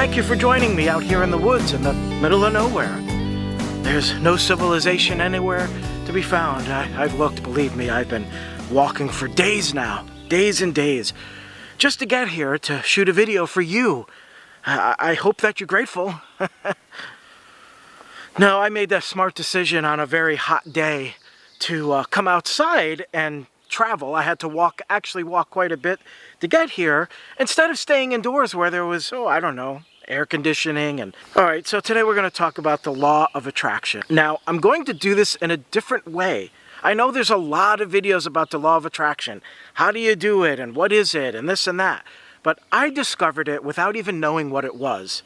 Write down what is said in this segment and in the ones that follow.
Thank you for joining me out here in the woods in the middle of nowhere. There's no civilization anywhere to be found. I've looked, believe me, I've been walking for days now, days and days, just to get here to shoot a video for you. I hope that you're grateful. No, I made that smart decision on a very hot day to come outside and travel. I had to actually walk quite a bit to get here instead of staying indoors where there was, I don't know, air conditioning. And all right, so today we're going to talk about the law of attraction. Now, I'm going to do this in a different way. I know there's a lot of videos about the law of attraction. How do you do it and what is it and this and that? But I discovered it without even knowing what it was.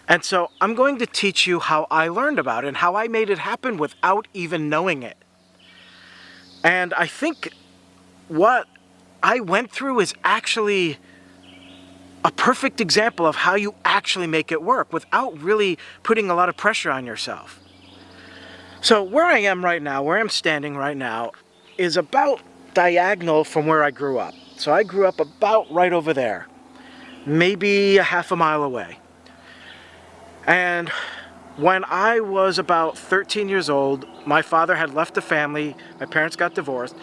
And so I'm going to teach you how I learned about it and how I made it happen without even knowing it. And I think what I went through is actually a perfect example of how you actually make it work without really putting a lot of pressure on yourself. So where I am right now, where I'm standing right now, is about diagonal from where I grew up. So I grew up about right over there, maybe a half a mile away. And when I was about 13 years old, my father had left the family, my parents got divorced,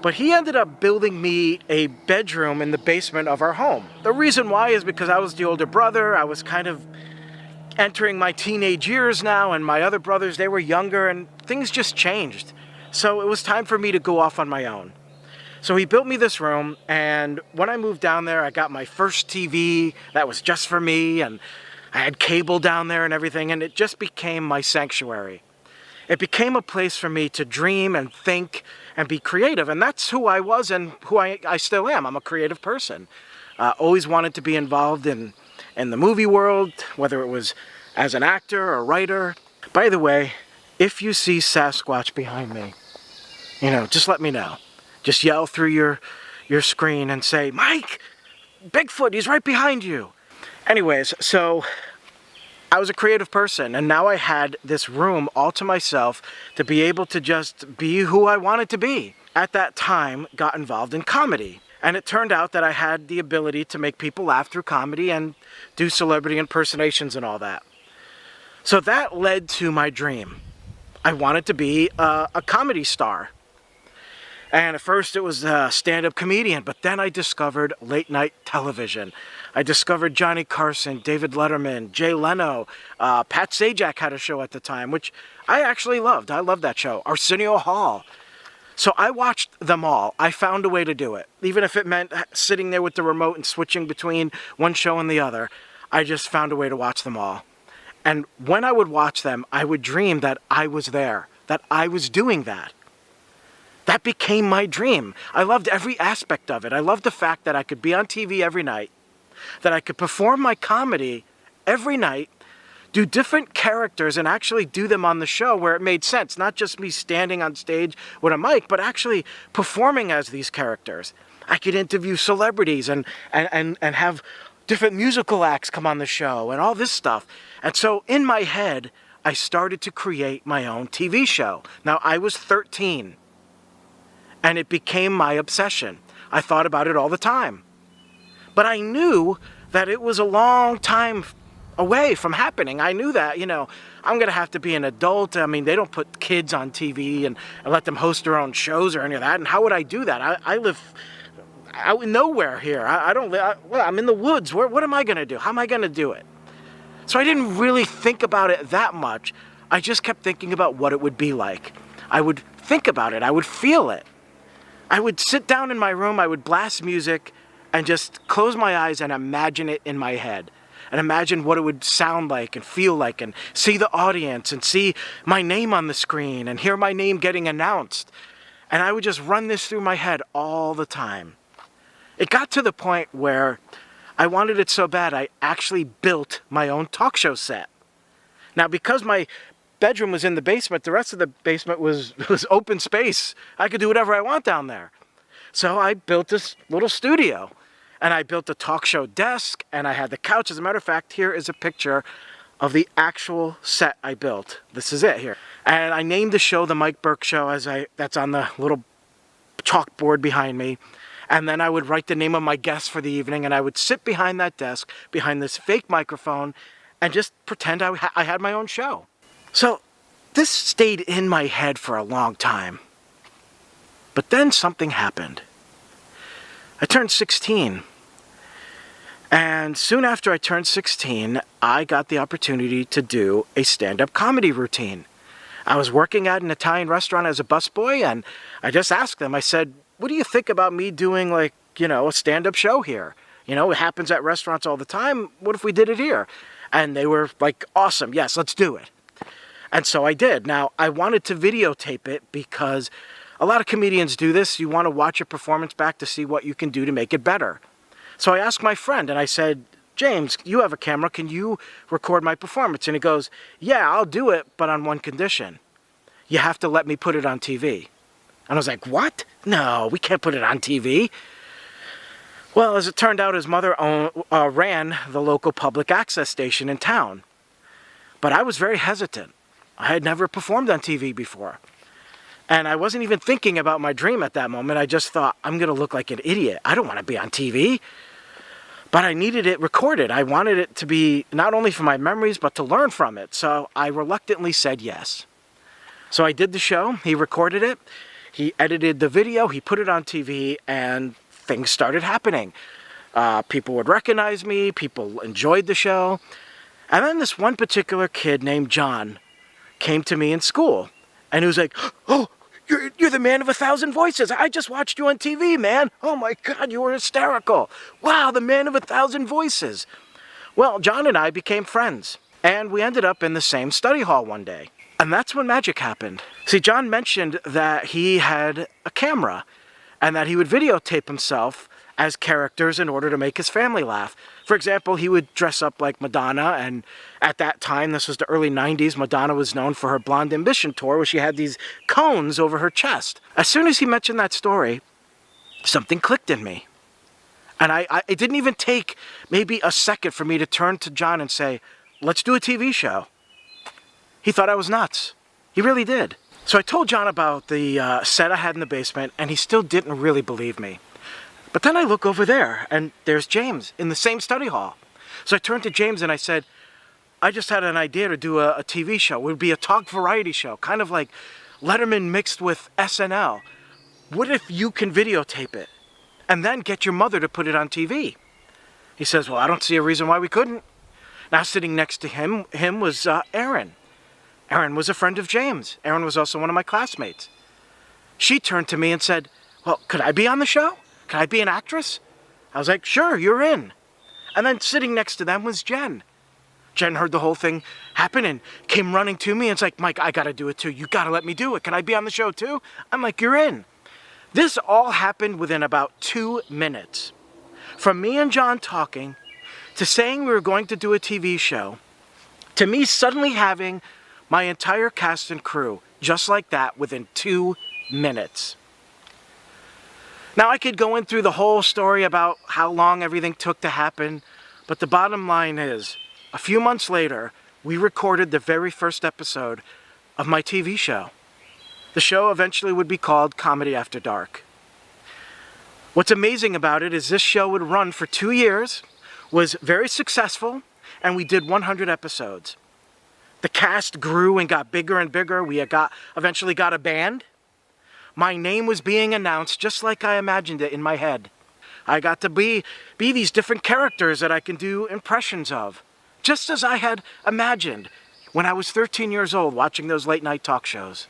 but he ended up building me a bedroom in the basement of our home. The reason why is because I was the older brother. I was kind of entering my teenage years now, and my other brothers, they were younger, and things just changed. So it was time for me to go off on my own. So he built me this room, and when I moved down there, I got my first TV that was just for me, and I had cable down there and everything, and it just became my sanctuary. It became a place for me to dream and think and be creative, and that's who I was and who I still am. I'm a creative person. Always wanted to be involved in the movie world, whether it was as an actor or writer. By the way, if you see Sasquatch behind me, just let me know. Just yell through your screen and say, "Mike, Bigfoot, he's right behind you." Anyways, so I was a creative person, and now I had this room all to myself to be able to just be who I wanted to be. At that time, got involved in comedy. And it turned out that I had the ability to make people laugh through comedy and do celebrity impersonations and all that. So that led to my dream. I wanted to be a comedy star. And at first it was a stand-up comedian, but then I discovered late night television. I discovered Johnny Carson, David Letterman, Jay Leno, Pat Sajak had a show at the time, which I actually loved. I loved that show. Arsenio Hall. So I watched them all. I found a way to do it. Even if it meant sitting there with the remote and switching between one show and the other, I just found a way to watch them all. And when I would watch them, I would dream that I was there, that I was doing that. That became my dream. I loved every aspect of it. I loved the fact that I could be on TV every night, that I could perform my comedy every night, do different characters and actually do them on the show where it made sense. Not just me standing on stage with a mic, but actually performing as these characters. I could interview celebrities and have different musical acts come on the show and all this stuff. And so in my head, I started to create my own TV show. Now, I was 13. And it became my obsession. I thought about it all the time. But I knew that it was a long time away from happening. I knew that, I'm going to have to be an adult. I mean, they don't put kids on TV and let them host their own shows or any of that. And how would I do that? I live out in nowhere here. I'm in the woods. What am I going to do? How am I going to do it? So I didn't really think about it that much. I just kept thinking about what it would be like. I would think about it. I would feel it. I would sit down in my room, I would blast music, and just close my eyes and imagine it in my head. And imagine what it would sound like and feel like, and see the audience, and see my name on the screen, and hear my name getting announced. And I would just run this through my head all the time. It got to the point where I wanted it so bad, I actually built my own talk show set. Now, because my bedroom was in the basement, the rest of the basement was open space. I could do whatever I want down there. So I built this little studio, and I built a talk show desk, and I had the couch. As a matter of fact, here is a picture of the actual set I built. This is it here. And I named the show The Mike Burke Show, that's on the little chalkboard behind me. And then I would write the name of my guest for the evening, and I would sit behind that desk, behind this fake microphone, and just pretend I had my own show. So this stayed in my head for a long time. But then something happened. I turned 16. And soon after I turned 16, I got the opportunity to do a stand-up comedy routine. I was working at an Italian restaurant as a busboy, and I just asked them, I said, what do you think about me doing, like, a stand-up show here? It happens at restaurants all the time. What if we did it here? And they were like, awesome, yes, let's do it. And so I did. Now, I wanted to videotape it because a lot of comedians do this. You want to watch your performance back to see what you can do to make it better. So I asked my friend, and I said, James, you have a camera. Can you record my performance? And he goes, yeah, I'll do it, but on one condition. You have to let me put it on TV. And I was like, what? No, we can't put it on TV. Well, as it turned out, his mother ran the local public access station in town. But I was very hesitant. I had never performed on TV before. And I wasn't even thinking about my dream at that moment. I just thought, I'm going to look like an idiot. I don't want to be on TV. But I needed it recorded. I wanted it to be not only for my memories, but to learn from it. So I reluctantly said yes. So I did the show. He recorded it. He edited the video. He put it on TV, and things started happening. People would recognize me. People enjoyed the show. And then this one particular kid named John came to me in school. And he was like, oh, you're the man of 1,000 voices. I just watched you on TV, man. Oh my God, you were hysterical. Wow, the man of 1,000 voices. Well, John and I became friends, and we ended up in the same study hall one day. And that's when magic happened. See, John mentioned that he had a camera and that he would videotape himself as characters in order to make his family laugh. For example, he would dress up like Madonna, and at that time, this was the early 90s, Madonna was known for her Blonde Ambition tour where she had these cones over her chest. As soon as he mentioned that story, something clicked in me. And it didn't even take maybe a second for me to turn to John and say, let's do a TV show. He thought I was nuts. He really did. So I told John about the set I had in the basement, and he still didn't really believe me. But then I look over there, and there's James in the same study hall. So I turned to James and I said, I just had an idea to do a TV show. It would be a talk variety show, kind of like Letterman mixed with SNL. What if you can videotape it and then get your mother to put it on TV? He says, well, I don't see a reason why we couldn't. Now sitting next to him was Erin. Erin was a friend of James. Erin was also one of my classmates. She turned to me and said, well, could I be on the show? Could I be an actress? I was like, sure, you're in. And then sitting next to them was Jen. Jen heard the whole thing happen and came running to me and it's like, Mike, I gotta do it too. You gotta let me do it. Can I be on the show too? I'm like, you're in. This all happened within about 2 minutes. From me and John talking, to saying we were going to do a TV show, to me suddenly having my entire cast and crew just like that within 2 minutes. Now I could go in through the whole story about how long everything took to happen, but the bottom line is, a few months later, we recorded the very first episode of my TV show. The show eventually would be called Comedy After Dark. What's amazing about it is this show would run for 2 years, was very successful, and we did 100 episodes. The cast grew and got bigger and bigger. We eventually got a band. My name was being announced just like I imagined it in my head. I got to be these different characters that I can do impressions of, just as I had imagined when I was 13 years old watching those late night talk shows.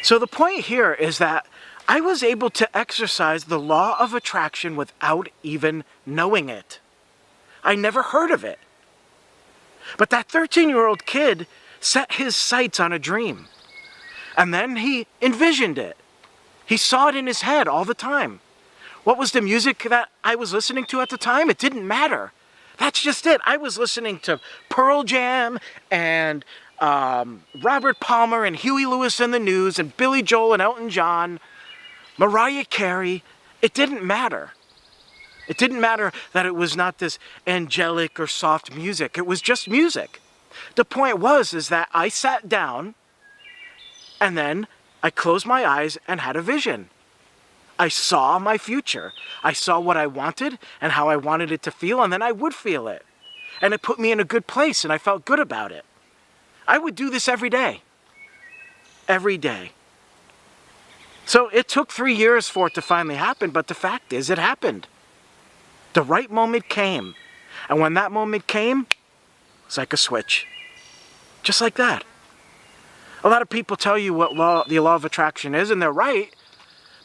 So the point here is that I was able to exercise the law of attraction without even knowing it. I never heard of it. But that 13-year-old kid set his sights on a dream. And then he envisioned it. He saw it in his head all the time. What was the music that I was listening to at the time? It didn't matter. That's just it. I was listening to Pearl Jam and Robert Palmer and Huey Lewis and the News and Billy Joel and Elton John, Mariah Carey. It didn't matter. It didn't matter that it was not this angelic or soft music. It was just music. The point is that I sat down and then I closed my eyes and had a vision. I saw my future. I saw what I wanted and how I wanted it to feel, and then I would feel it. And it put me in a good place, and I felt good about it. I would do this every day. Every day. So it took 3 years for it to finally happen, but the fact is it happened. The right moment came. And when that moment came, it's like a switch. Just like that. A lot of people tell you what the law of attraction is, and they're right.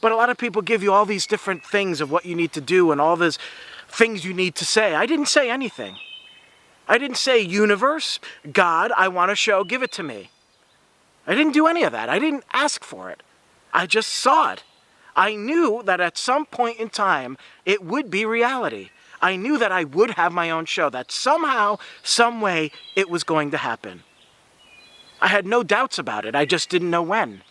But a lot of people give you all these different things of what you need to do and all these things you need to say. I didn't say anything. I didn't say, universe, God, I want a show, give it to me. I didn't do any of that. I didn't ask for it. I just saw it. I knew that at some point in time, it would be reality. I knew that I would have my own show, that somehow, some way, it was going to happen. I had no doubts about it. I just didn't know when.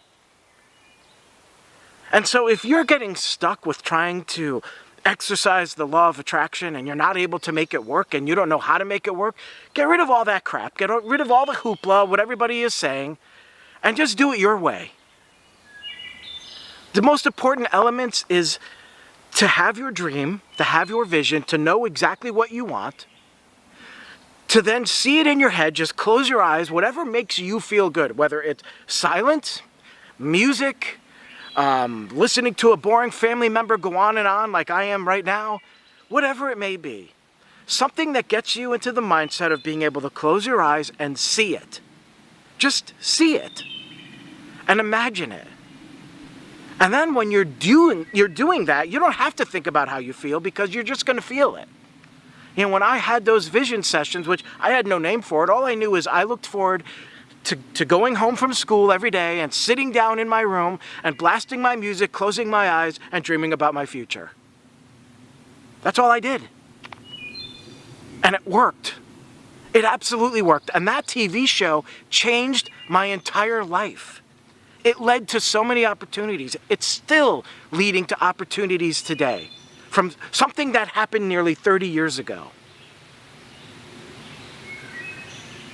And so if you're getting stuck with trying to exercise the law of attraction and you're not able to make it work and you don't know how to make it work, get rid of all that crap. Get rid of all the hoopla, what everybody is saying, and just do it your way. The most important elements is to have your dream, to have your vision, to know exactly what you want, to then see it in your head, just close your eyes, whatever makes you feel good, whether it's silence, music, listening to a boring family member go on and on like I am right now, whatever it may be. Something that gets you into the mindset of being able to close your eyes and see it. Just see it and imagine it. And then when you're doing that, you don't have to think about how you feel because you're just going to feel it. You know, when I had those vision sessions, which I had no name for it, all I knew is I looked forward to going home from school every day and sitting down in my room and blasting my music, closing my eyes, and dreaming about my future. That's all I did. And it worked. It absolutely worked. And that TV show changed my entire life. It led to so many opportunities. It's still leading to opportunities today from something that happened nearly 30 years ago.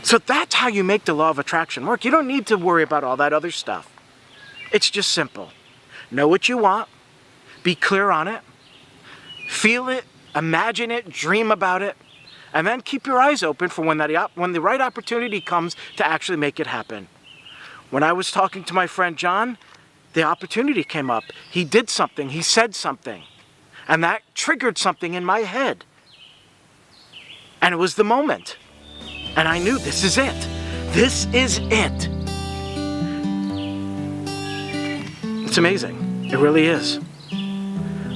So that's how you make the law of attraction work. You don't need to worry about all that other stuff. It's just simple. Know what you want. Be clear on it. Feel it. Imagine it. Dream about it. And then keep your eyes open for when the right opportunity comes to actually make it happen. When I was talking to my friend John, the opportunity came up. He did something. He said something. And that triggered something in my head. And it was the moment. And I knew this is it. This is it. It's amazing. It really is.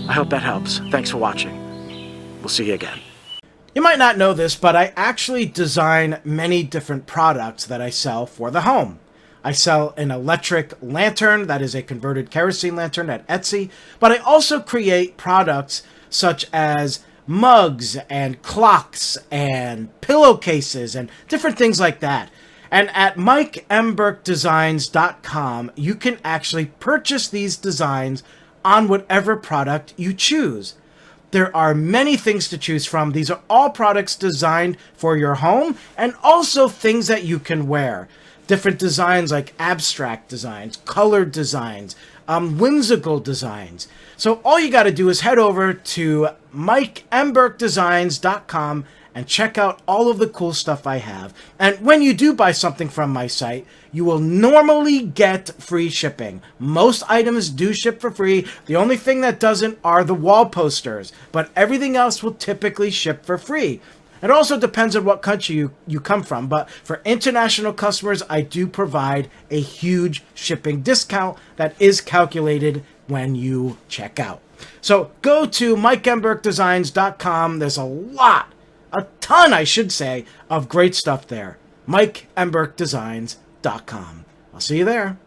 I hope that helps. Thanks for watching. We'll see you again. You might not know this, but I actually design many different products that I sell for the home. I sell an electric lantern that is a converted kerosene lantern at Etsy, but I also create products such as mugs and clocks and pillowcases and different things like that. And at MikeMBurkeDesigns.com, you can actually purchase these designs on whatever product you choose. There are many things to choose from. These are all products designed for your home and also things that you can wear. Different designs like abstract designs, colored designs, whimsical designs. So all you got to do is head over to MikeMBurkeDesigns.com and check out all of the cool stuff I have. And when you do buy something from my site, you will normally get free shipping. Most items do ship for free. The only thing that doesn't are the wall posters, but everything else will typically ship for free. It also depends on what country you come from, but for international customers, I do provide a huge shipping discount that is calculated when you check out. So go to MikeMBurkeDesigns.com. There's a ton, I should say, of great stuff there. MikeMBurkeDesigns.com. I'll see you there.